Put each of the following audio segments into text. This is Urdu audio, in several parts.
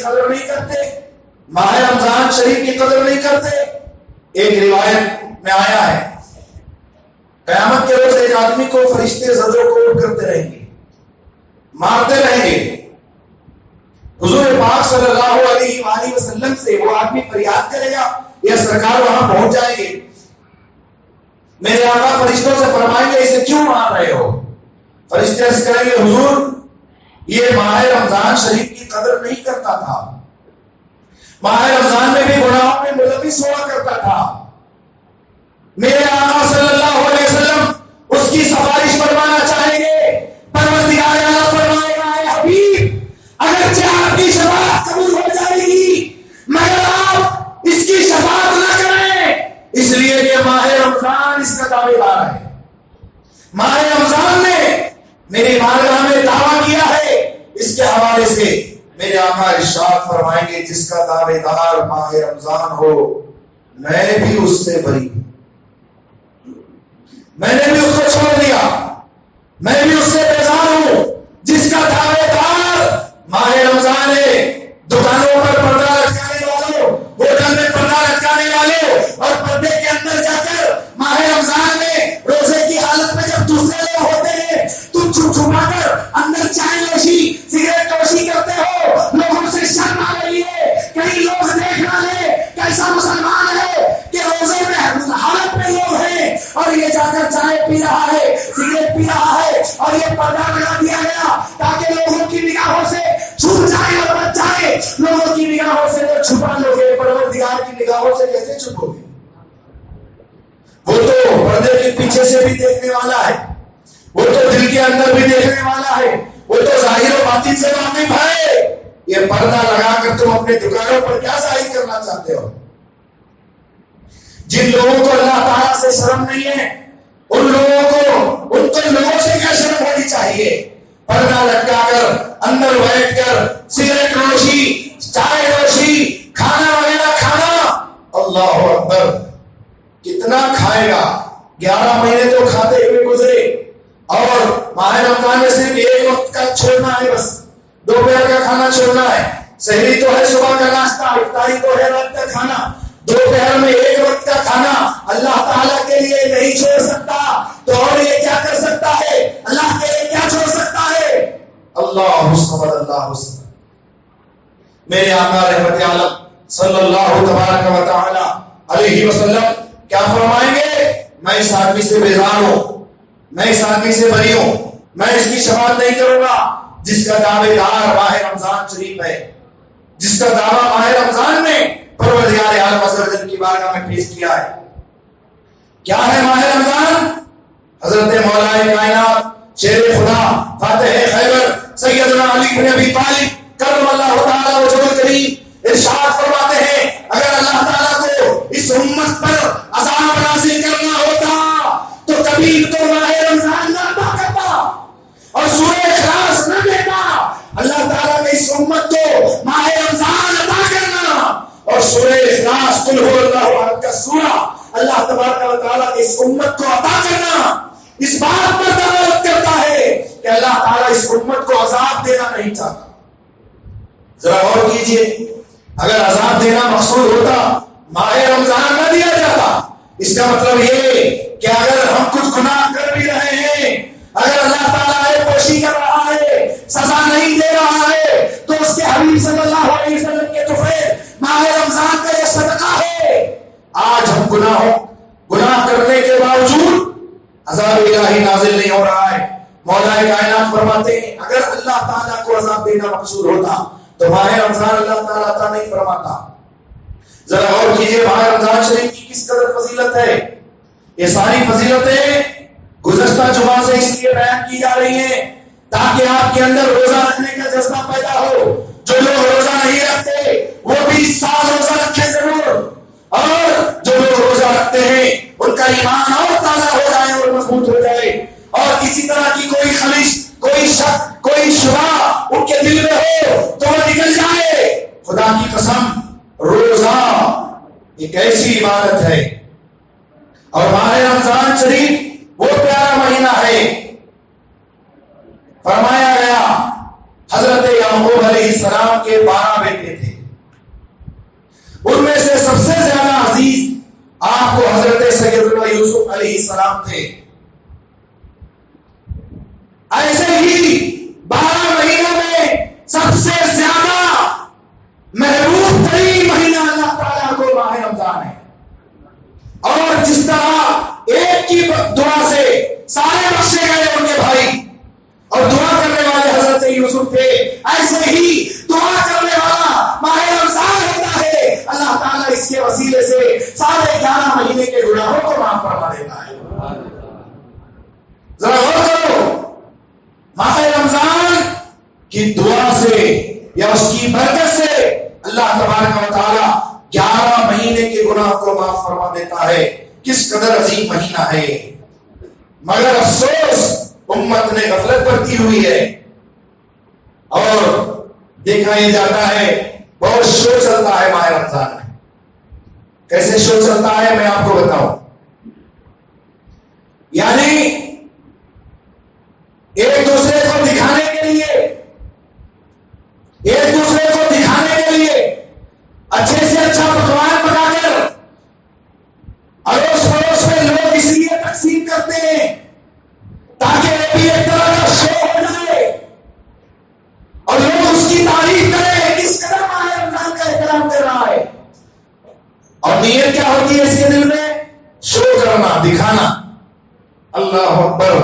قدر نہیں کرتے، ماہ رمضان شریف کی قدر نہیں کرتے. ایک روایت میں آیا ہے قیامت کے روز ایک آدمی کو فرشتے زدوں کو کرتے رہیں گے، مارتے رہیں گے. حضور پاک صلی اللہ علیہ وآلہ وسلم سے وہ آدمی فریاد کرے گا، یا سرکار وہاں پہنچ جائیں گے، میرے آقا فرشتوں سے فرمائیں گے اسے کیوں مار رہے ہو؟ فرشتے عرض کریں گے حضور یہ ماہ رمضان شریف کی قدر نہیں کرتا تھا، ماہ رمضان میں بھی گناہوں میں ملوث ہوا کرتا تھا. میرے آقا صلی اللہ علیہ وسلم اس کی سفارش فرمانا چاہیں گے. پروردگار اعلیٰ فرمائے گا اے حبیب اگرچہ آپ کی شفاعت قبول ہو جائے گی مگر آپ اس کی شفاعت نہ کریں، اس لیے کہ ماہ رمضان اس کا دعوے دار ہے. ماہ رمضان نے میری بارگاہ میں دعویٰ کیا ہے. اس کے حوالے سے میرے آقا ارشاد فرمائیں گے جس کا دعوے دار ماہ رمضان ہو میں بھی اس سے بری ہوں، میں نے بھی اس کو چھوڑ دیا، میں بھی اس سے بیزار ہوں. جس کا دعوے دار ماہ رمضان ہے، دکانوں پر پردہ لٹکانے والوں، ہوٹل میں پردہ لٹکانے والوں اور پردے کے اندر جا کر ماہ رمضان میں روزے کی حالت میں جب دوسرے لوگ ہوتے ہیں تم چھپ چھپا کر اندر چائے نوشی سگریٹ نوشی کرتے ہو، لوگوں سے شرم آ رہی ہے کئی لوگ دیکھ نہ لے کیسا مسلمان ہے کہ روزے میں حالت میں لوگ ہیں اور یہ جا کر چائے پی رہا ہے سگریٹ پی رہا ہے اور یہ پردہ لگا دیا گیا تاکہ لوگوں کی نگاہوں سے چھپ جائے اور بچ جائے. لوگوں کی نگاہوں سے وہ چھپا لو گے، پروردگار کی نگاہوں سے کیسے چھپو گے؟ وہ تو پردے کے پیچھے سے بھی دیکھنے والا ہے، وہ تو دل کے اندر بھی دیکھنے والا ہے، وہ تو ظاہر و باطن سے واقف ہے. یہ پردہ لگا کر تم اپنے دکانوں پر کیا ظاہر کرنا چاہتے ہو؟ جن لوگوں کو اللہ تعالیٰ سے شرم نہیں ہے ان لوگوں سے کیا شرم ہونی چاہیے؟ پردہ لٹکا کر اندر بیٹھ کر سگریٹ نوشی چائے نوشی کھانا وغیرہ کھانا، اللہ اکبر کتنا کھائے گا؟ 11 مہینے تو کھاتے ہوئے گزرے اور ماہ رمضان میں صرف ایک وقت کا چھوڑنا ہے، بس دوپہر کا کھانا چھوڑنا ہے. سحری تو ہے صبح کا ناشتہ، افطاری تو ہے رات کا کھانا، دوپہر میں ایک وقت کا کھانا اللہ تعالیٰ کے لیے نہیں چھوڑ سکتا تو اور یہ کیا کر سکتا ہے؟ اللہ کے لیے کیا چھوڑ سکتا ہے؟ اللہ صبر اللہ صبر. میرے آقا رحمت عالم صلی اللہ تبارک و تعالی علیہ وسلم کیا فرمائیں گے؟ میں اس آدمی سے بیزار ہوں، میں اس آدمی سے بری ہوں، میں اس کی شفاعت نہیں کروں گا جس کا دعوے دار ماہ رمضان شریف ہے، جس کا دعویٰ ماہ رمضان میں پروردگار عالم عز و جل کی بارگاہ میں پیش کیا ہے. کیا ہے ماہ رمضان؟ حضرت مولا کائنات شیر خدا فاتح خیبر سیدنا علی بن ابی طالب کرم اللہ تعالی وجہہ الکریم ارشاد فرماتے ہیں اگر اللہ تعالیٰ کو اس امت پر عذاب نازل کرنا ہوتا تو کبھی تو ماہ رمضان نہ عطا کرتا اور سورہ اخلاص نہ دیتا. اللہ تعالیٰ نے اس امت کو ماہ رمضان عطا کرنا اور سورہ اخلاص قل هو اللہ احد کا سورہ اللہ تبارک و تعالیٰ نے اس امت کو عطا کرنا اس بات پر دعوت کرتا ہے کہ اللہ تعالیٰ اس امت کو عذاب دینا نہیں چاہتا. ذرا غور کیجئے، اگر عذاب دینا مقصود ہوتا ماہ رمضان نہ دیا جاتا. اس کا مطلب یہ کہ اگر ہم کچھ گناہ کر بھی رہے ہیں، اگر اللہ تعالیٰ پوشی کر رہا ہے، سزا نہیں دے رہا ہے، تو اس کے حبیب صلی اللہ علیہ وسلم کے تحفے ماہ رمضان کا یہ صدقہ ہے. آج ہم گناہ کرنے کے باوجود عذاب الہی نازل نہیں ہو رہا ہے. مولا کائنات فرماتے ہیں اگر اللہ تعالیٰ کو عذاب دینا مقصود ہوتا تو ماہ رمضان اللہ تعالیٰ عطا نہیں فرماتا. ذرا غور کیجیے ماہ رمضان شریف کی کس قدر فضیلت ہے. یہ ساری فضیلتیں گزشتہ جمعہ سے اس لیے بیان کی جا رہی ہیں تاکہ آپ کے اندر روزہ رکھنے کا جذبہ پیدا ہو. جو لوگ روزہ نہیں رکھتے وہ بھی اس سال روزہ رکھے ضرور، اور جو لوگ روزہ رکھتے ہیں ان کا ایمان اور تازہ ہو جائے اور مضبوط ہو جائے اور کسی طرح کی کوئی خلش، کوئی شک، کوئی شبہ ان کے دل میں ہو تو وہ نکل جائے. خدا کی قسم روزہ ایک ایسی عبادت ہے اور ماہ رمضان شریف وہ پیارا مہینہ ہے. فرمایا گیا حضرت یعقوب علیہ السلام کے 12 بیٹے تھے. ان میں سے سب سے زیادہ عزیز آپ کو حضرت سیدنا یوسف علیہ السلام تھے. ایسے ہی 12 مہینوں میں سب سے زیادہ محبوب ترین مہینہ اللہ تعالیٰ کو ماہ رمضان ہے. اور جس طرح ایک کی دعا سے سارے بخشے گئے ان کے بھائی اور دعا کرنے والے حضرت یوسف تھے، ایسے ہی دعا کرنے والا ماہ رمضان ہوتا ہے. اللہ تعالیٰ اس کے وسیلے سے سارے 11 مہینے کے گناہوں کو معاف فرما دیتا ہے. ذرا غور کرو، ماہ رمضان کی دعا سے یا اس کی برکت سے اللہ تبارک و تعالیٰ 11 مہینے کے گناہ کو معاف فرما دیتا ہے. کس قدر عظیم مہینہ ہے. مگر افسوس امت نے غفلت برتی ہوئی ہے اور دیکھا یہ جاتا ہے بہت شو چلتا ہے ماہ رمضان میں. کیسے شو چلتا ہے میں آپ کو بتاؤں. یعنی ایک دوسرے کو دکھانے کے لیے اچھے سے اچھا پکوان پکا کر اڑوس پڑوس میں لوگ اس لیے تقسیم کرتے ہیں تاکہ یہ بھی ایک طرح کا شو ہو جائے اور لوگ اس کی تعریف کریں کس قدر ماہ رمضان کا احترام کر رہا ہے. اور نیت کیا ہوتی ہے اس کے دل میں؟ شو کرنا، دکھانا. اللہ اکبر.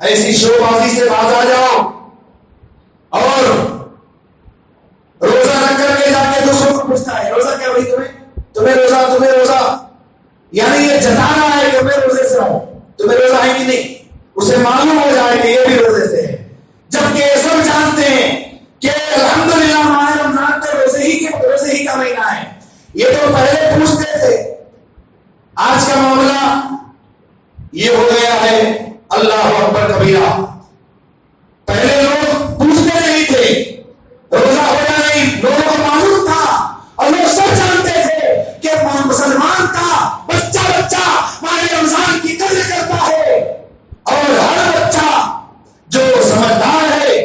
ایسی شو بازی سے باز آ جاؤ اور روزہ رکھ کر کے جا کے دوسروں کو پوچھتا ہے روزہ کیا بھائی تمہیں روزہ یعنی یہ جتانا ہے کہ میں روزے سے ہوں. تمہیں روزہ ہے کہ نہیں؟ اسے معلوم ہو جائے کہ یہ بھی روزے سے ہے. جبکہ یہ سب جانتے ہیں کہ الحمدللہ ماہ رمضان تو روزے ہی کا مہینہ ہے. یہ تو پہلے پوچھتے تھے. آج کا معاملہ یہ ہو گیا ہے اللہ اکبر کبیرہ. پہلے لوگ پوچھتے نہیں تھے روزہ ہو یا نہیں، لوگوں کو معلوم تھا اور لوگ سب جانتے تھے کہ مسلمان کا بچہ ماہ رمضان کی قدر کرتا ہے. اور ہر بچہ جو سمجھدار ہے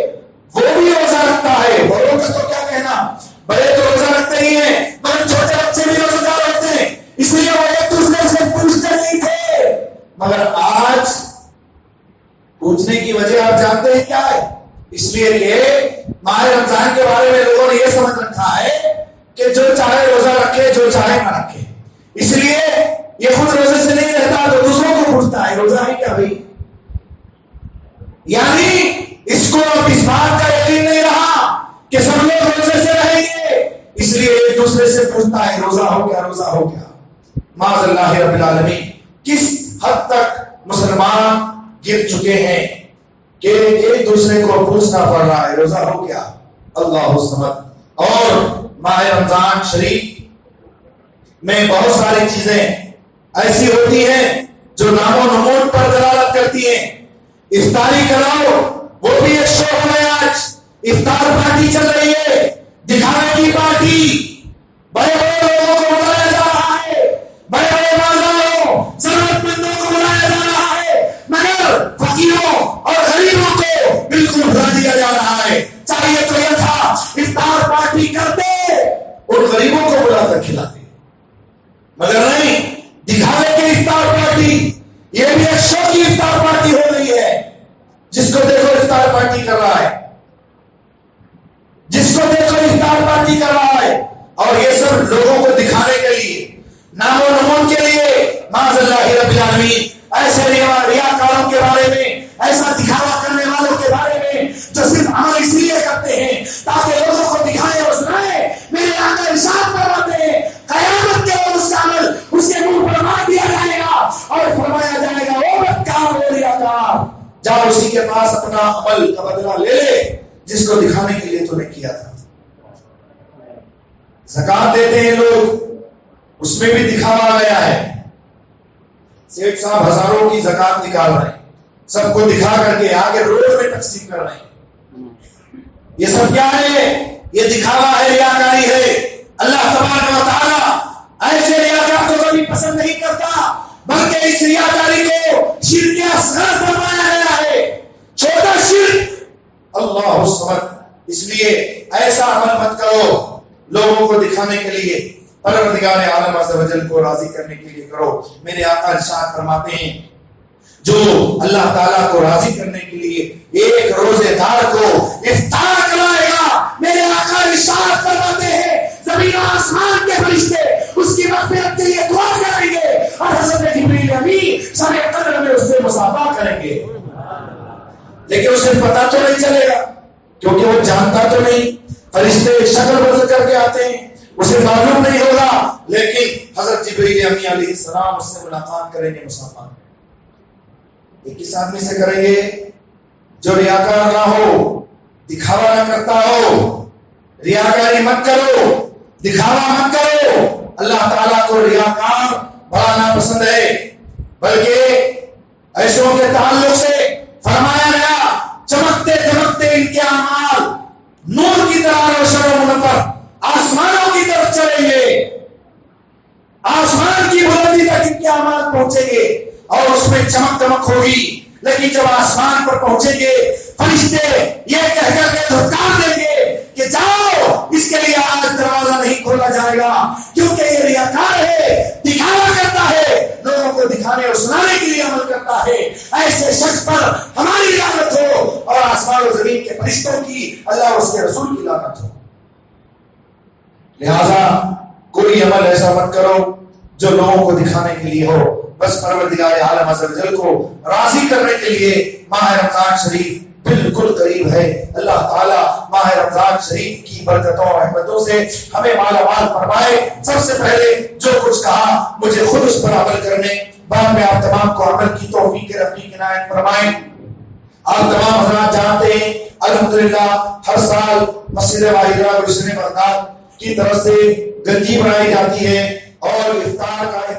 وہ بھی روزہ رکھتا ہے. بڑوں کا تو کیا کہنا، بڑے تو روزہ رکھتے ہی ہیں مگر چھوٹے بچے بھی روزہ دار ہوتے ہیں، اس لیے وہ ایک دوسرے سے پوچھتے نہیں تھے. مگر آج پوچھنے کی وجہ آپ جانتے ہیں کیا ہے؟ اس لیے کہ ماہ رمضان کے بارے میں لوگوں نے یہ سمجھ رکھا ہے کہ جو چاہے روزہ رکھے جو چاہے نہ رکھے. اس لیے یہ خود روزے سے نہیں رہتا تو دوسروں کو پوچھتا ہے روزہ ہے کیا بھائی. یعنی اس کو اب اس بات کا یقین نہیں رہا کہ سب لوگ روزے سے رہیں گے، اس لیے ایک دوسرے سے پوچھتا ہے روزہ ہو کیا. معاذ اللہ رب العالمین. کس حد تک مسلمان گر چکے ہیں کہ ایک دوسرے کو پوچھنا پڑ رہا ہے روزہ ہو کیا. اللہ الصمد. اور ماہ رمضان شریف میں بہت ساری چیزیں ایسی ہوتی ہیں جو نام و نمود پر دلالت کرتی ہیں. افطاری کراؤ وہ بھی ایک شو ہے. آج افطار پارٹی چل رہی ہے، دکھانے کی پارٹی. بڑے بڑے لوگوں کو بلایا جا رہا ہے، بڑے بڑے مالداروں ضرورت مندوں کو بلایا جا رہا ہے، مگر فقیروں اور غریبوں کو بالکل بھلا دیا جا رہا ہے. چاہیے تو یہ تھا افطار پارٹی کرتے اور غریبوں کو بلا کر کھلاتے، مگر نہیں، دکھانے کی افطار پارٹی. یہ بھی ایک شو کی افطار پارٹی ہو رہی ہے. جس کو دیکھو افطار پارٹی کر رہا ہے، جس کو دیکھو افطار پارٹی کر رہا ہے. اور یہ سب لوگوں کو دکھانے کے لیے، نام و نمون کے لیے. معاذ اللہ رب العالمین. ایسے ریاکاروں کے بارے میں، ایسا دکھاوا کرنے والوں کے بارے میں جو صرف عمل اس لیے کرتے ہیں تاکہ لوگوں کو دکھائے اور سنائے. میرے آقا ارشاد فرماتے ہیں قیامت کے روز اس کا عمل اس کے منہ پر مار دیا جائے گا اور فرمایا جائے گا او بدکار ہو ریاکار، جاؤ اسی کے پاس اپنا عمل کا بدلہ لے لے جس کو دکھانے کے لیے تو نے کیا تھا. زکات دیتے ہیں لوگ، اس میں بھی دکھاوا آ گیا ہے. سیٹ صاحب ہزاروں کی زکات نکال رہے ہیں، سب کو دکھا کر کے آگے روڈ میں تقسیم کر رہے ہیں. یہ سب کیا ہے؟ یہ دکھاوا ہے، ریاکاری ہے. اللہ تبارک و تعالیٰ ایسے ریاکار کو کبھی پسند نہیں کرتا، بلکہ اس ریاکاری کو شرک اصغر فرمایا گیا ہے. چھوٹا شرک. اللہ الصمد. اس لیے ایسا عمل مت کرو لوگوں کو دکھانے کے لیے، پروردگار عالم عز و جل کو راضی کرنے کے لیے کرو۔ میرے آقا ارشاد فرماتے ہیں جو اللہ تعالیٰ کو راضی کرنے کے لیے ایک روزے دار کو افطار کرائے گا، میرے آقا ارشاد فرماتے ہیں زمین و آسمان کے فرشتے اس کی مغفرت کے لیے دعا کریں گے اور حضرت جبریل امین سر قدر میں اس سے مصافحہ کریں گے۔ لیکن اسے پتا تو نہیں چلے گا کیونکہ وہ جانتا تو نہیں، فرشتے شکل بدل کر کے آتے ہیں، اسے معلوم نہیں ہوگا، لیکن حضرت جبریل امین علیہ السلام اس سے ملاقات کریں گے، مصافحہ ایک کس آدمی سے کریں گے جو ریاکار نہ ہو، دکھاوا نہ کرتا ہو۔ ریاکاری مت کرو، دکھاوا مت کرو، اللہ تعالیٰ کو ریاکار بڑا ناپسند ہے، بلکہ ایسوں کے تعلق سے فرمایا گیا چمکتے چمکتے ان کے اعمال نور کی طرح روشن و منور آسمانوں کی طرف چلیں گے، آسمان کی بلندی تک ان کے اعمال پہنچیں گے اور اس میں چمک دمک ہوگی، لیکن جب آسمان پر پہنچیں گے فرشتے یہ کہہ کر کے دھتکار دیں گے کہ جاؤ، اس کے لیے آج دروازہ نہیں کھولا جائے گا کیونکہ یہ ریاکار ہے، دکھاوا کرتا ہے، لوگوں کو دکھانے اور سنانے کے لیے عمل کرتا ہے۔ ایسے شخص پر ہماری لعنت ہو اور آسمان و زمین کے فرشتوں کی، اللہ اور اس کے رسول کی لعنت ہو۔ لہذا کوئی عمل ایسا مت کرو جو لوگوں کو دکھانے کے لیے ہو، بس پروردگار عالم عز و جل کو راضی کرنے کے لیے۔ ماہ رمضان شریف بالکل قریب ہے، اللہ تعالیٰ ماہ رمضان شریف کی برکتوں اور رحمتوں سے ہمیں مالا مال فرمائے۔ سب سے پہلے جو کچھ کہا مجھے خود اس پر عمل کرنے، بعد میں آپ تمام کو عمل کی توفیق رفیق عنایت فرمائے۔ آپ تمام حضرات جانتے ہیں الحمدللہ ہر سال مسجد واحدہ گلشن بغداد کی طرف سے گنجی بنائی جاتی ہے اور افطار کا